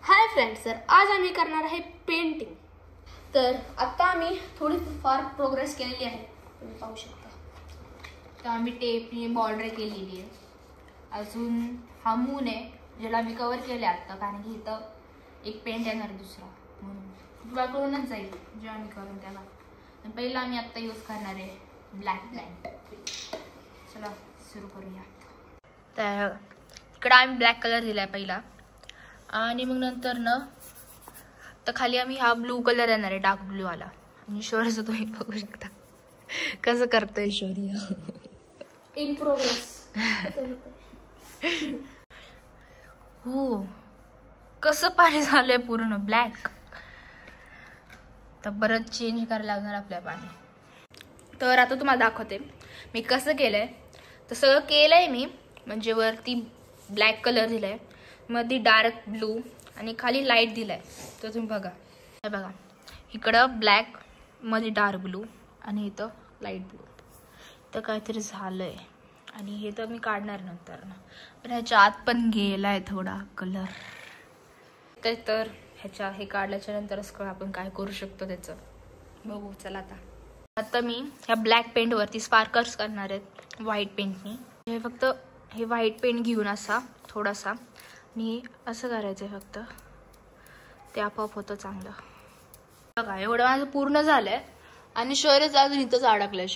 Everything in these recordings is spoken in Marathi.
हाय फ्रेंड्स, तर आज आम्ही करणार आहे पेंटिंग. तर आता आम्ही थोडी फार प्रोग्रेस केलेली आहे, तुम्ही पाहू शकता. तर आम्ही टेपने बॉर्डर केलेली आहे. अजून हा मून आहे ज्याला आम्ही कव्हर केले आता, कारण की इथं एक पेंट येणार दुसरा म्हणून तुझ्याकडूनच जाईल जे आम्ही करून त्याला. पहिला आम्ही आता यूज करणार आहे ब्लॅक पेंट. चला सुरू करूया. तर इकडं आम्ही ब्लॅक कलर दिलाय पहिला, आणि मग नंतर ना तर खाली आम्ही हा ब्लू कलर येणार आहे, डार्क ब्लू वाला. आणि शौर्यचं तुम्ही बघू शकता कसं करतोय शौर्य. In progress. हो, कसं पाणी झालंय पूर्ण ब्लॅक. तर परत चेंज करायला लागणार आपल्या पाणी. तर आता तुम्हाला दाखवते मी कसं केलंय. तर सगळं केलंय मी, म्हणजे वरती ब्लॅक कलर दिलाय, मध्ये डार्क ब्लू आणि खाली लाईट दिलाय. तर तुम्ही बघा, हे बघा इकडं ब्लॅक मध्ये डार्क ब्लू आणि इथं लाईट ब्लू. तर काहीतरी झालंय, आणि हे तर मी काढणार नंतर ना. पण ह्याच्या आत पण गेलाय थोडा कलर. तर ह्याच्या हे काढल्याच्या नंतरच कळ आपण काय करू शकतो त्याचं बघू. चला आता मी ह्या ब्लॅक पेंट वरती स्पार्कल्स करणार आहेत व्हाईट पेंटनी. हे फक्त हे व्हाईट पेंट घेऊन असा थोडासा आणि असं करायचंय फक्त, ते आपोआप होतं चांगलं. बघा एवढं माझं पूर्ण झालंय, आणि शौर्यच अजून इथंच अडकलंय.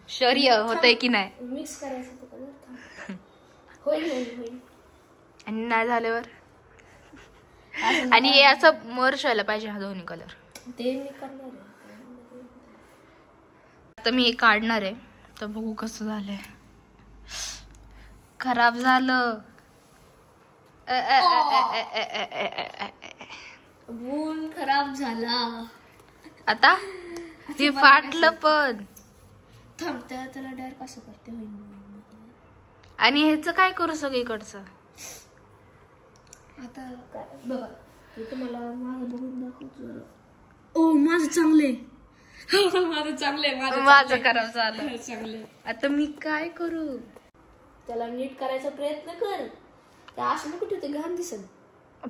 शौर्य होतंय की नाही मिक्स करायचं. होईल. आणि नाही झाल्यावर आणि हे असं मर्ज व्हायला पाहिजे हा दोन्ही कलर. ते मी करणार आहे. आता मी हे काढणार आहे, तर बघू कसं झालंय. खराब झालं. वूल खराब झाला. आता हे फाटलं पण. थांब, त्याला डायरेक्ट कसं करते होईल. आणि ह्याचं काय करू सगळीकडचं. आता काय बघा, तुम्हाला माझं बघून दाखवतो. ओ माझं चांगले. माझं खराब झालं. चांगले. आता मी काय करू. त्याला नीट करायचा प्रयत्न कर. त्या असं नको ठेवते, घाण दिसत.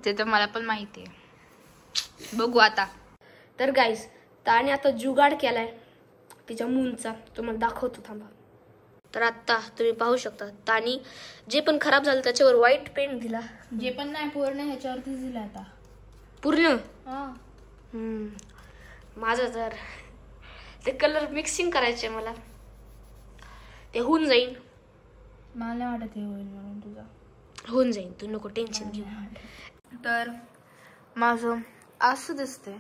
ते तर मला पण माहिती आहे. बघू आता. तर गाईज, ताने आता जुगाड केलाय तिच्या मूनचा, तुम्हाला दाखवतो थांबा. तर आता तुम्ही पाहू शकता, तानी जे पण खराब झालं त्याच्यावर व्हाईट पेंट दिला. जे पण नाही पूर्ण ह्याच्यावरतीच दिलं आता पूर्ण. हा. माझं तर ते कलर मिक्सिंग करायचे मला, ते होऊन जाईल. मला नाही वाटत हे होईल म्हणून. तुझा होऊन जाईल, तू नको टेन्शन घेऊ. तर माझं असं दिसतंय.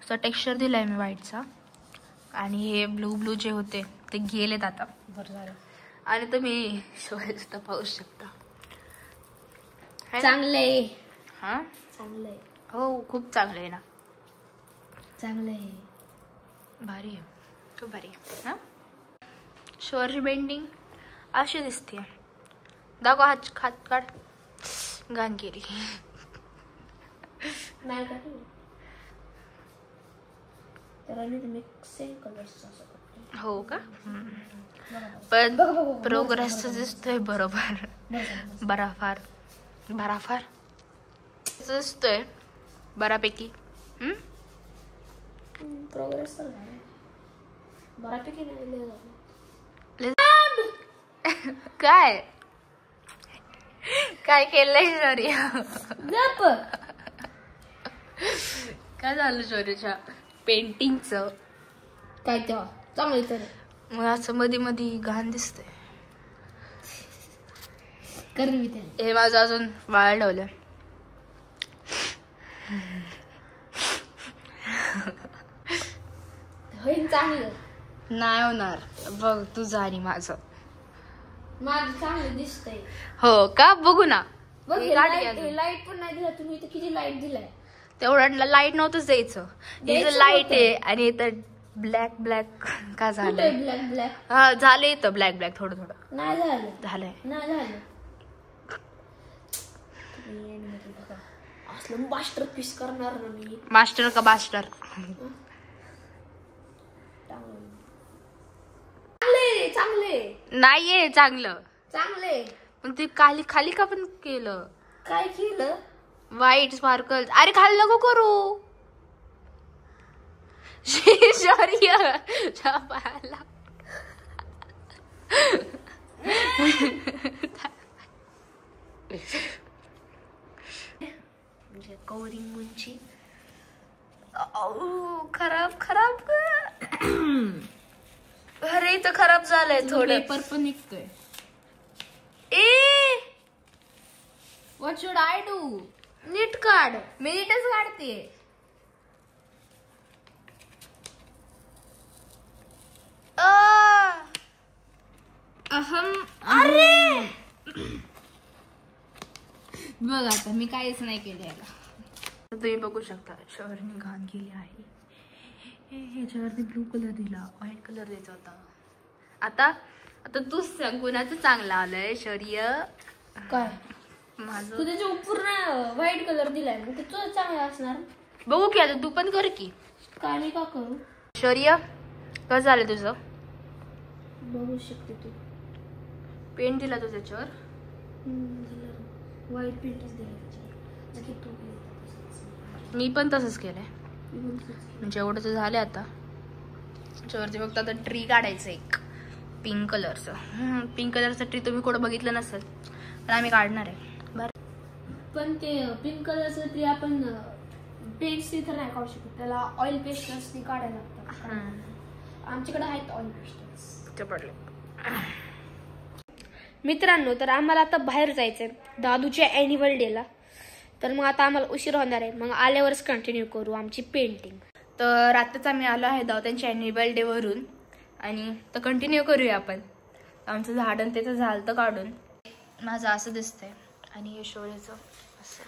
असा टेक्स्चर दिलाय मी व्हाईटचा, आणि हे ब्लू ब्लू जे होते ते गेलेत आता. बरं झालं. आणि तुम्ही शोधायचं पाहू शकता. चांगलंय. हा चांगलंय. हो, खूप चांगलं आहे ना. चांगलंय. भारी आहे, खूप भारी आहे. हा, शौर्य पेंटिंग अशी दिसते. दाखव हात, खात काढ. घाण केली. नाही का त्याला मिक्सिंग कलर्स. हो का. पण प्रोग्रेस दिसतोय बरोबर. बराफार दिसतोय बऱ्यापैकी. प्रोग्रेस तर बऱ्यापैकी नाही. काय काय केलंय शौर्य. काय झालं शौर्यच्या पेंटिंगचं. काय तेव्हा चांगलं तर मग असं मध्ये मध्ये घाण दिसतंय. कर मी ते. हे माझं अजून वाळ ठेवलं. होईल चांगलं. नाही होणार. बघ तुझं आणि माझं चांगलं दिसतंय. हो का, बघू ना. बघ लाईट पण नाही दिला तुम्ही. इथं किती लाईट दिलाय. तेवढं लाईट नव्हतंच द्यायचं. इथं लाईट आहे आणि इथं ब्लॅक ब्लॅक का झालंय. ब्लॅक हा झालं. इथं ब्लॅक ब्लॅक थोडं थोडं नाही झालंय. नाही झालं. असलं मास्टर पीस करणार ना मी. मास्टर का बास्टर. चांगले नाहीये चांगलं. चांगले. पण ते खाली खाली का पण केलं. काय केलं. White sparkle. अरे खाली नको करू. शौर्य पायाला. म्हणजे कवरिंग मुंची खराब खराब. अरे इथं खराब झालंय थोडं. पेपर पण निघतोय. ए व्हॉट शुड आय डू? नीट काढ. मी नीटच काढते. अहम. अरे बघ आता मी काहीच नाही केले याला. तुम्ही बघू शकता शौर्यने घाण केली आहे. ह्याच्यावरती ब्लू कलर दिला, व्हाईट कलर द्यायचा होता. आता आता तूच सांग कुणाचं चांगलं आलंय शौर्य. काय माझं तू त्याच्या पूर्ण व्हाईट कलर दिलाय मग ते तुझं चांगलं असणार. बघू की आता तू पण कर की. काय मी का करू? शौर्य कसं झालं तुझं? बघू शकते तू. पेंट दिला तू त्याच्यावर. व्हाईट पेंटच दिला. मी पण तसंच केलंय. म्हणजे एवढं तर झालं आता. त्याच्यावरती फक्त आता ट्री काढायचं एक पिंक कलरचं. पिंक कलरचं ट्री तुम्ही कुठं बघितलं नसेल पण आम्ही काढणार आहे. बरं पण ते पिंक कलरचं ट्री आपण पेस्ट इथं नाही काढू शकत. त्याला ऑइल पेस्टल्स काढायला लागतात. आमच्याकडे आहेत ऑइल पेस्टल्स. ते पडले. मित्रांनो तर आम्हाला आता बाहेर जायचंय दादूच्या ॲन्युअल डेला. तर मग आता आम्हाला उशीर होणार आहे. मग आल्यावरच कंटिन्यू करू आमची पेंटिंग. तर आत्ताच आम्ही आलो आहे त्यांच्या ॲन्युअल डे वरून आणि तर कंटिन्यू करूया आपण. आमचं झाड आणि त्याचं झालं तर काढून. माझं असं दिसतंय आणि हे शौर्यचं असं.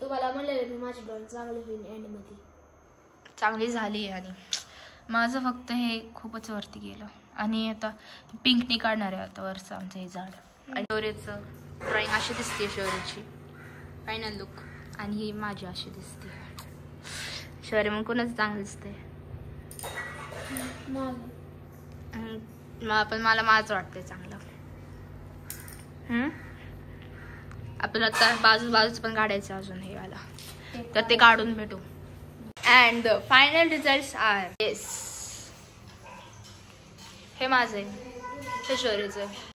तुम्हाला म्हणलेलं मी माझी ड्रॉइंग चांगली होईल एंडमध्ये. चांगली झाली आणि माझं फक्त हे खूपच वरती गेलं. आणि आता पिंकनी काढणार आहे आता वरचं आमचं हे झाड. आणि शौर्यचं ड्रॉइंग अशी दिसते शौर्याची फायनल लुक. आणि ही माझी अशी दिसते. शौर्य मग कोणाचं चांगलं दिसतंय? पण मला माझं वाटतंय चांगलं. आपल्याला आता बाजूच पण काढायचं अजून हे वाला. तर ते काढून भेटू. And the final results are yes. हे माझं आहे, हे शौर्यचं आहे.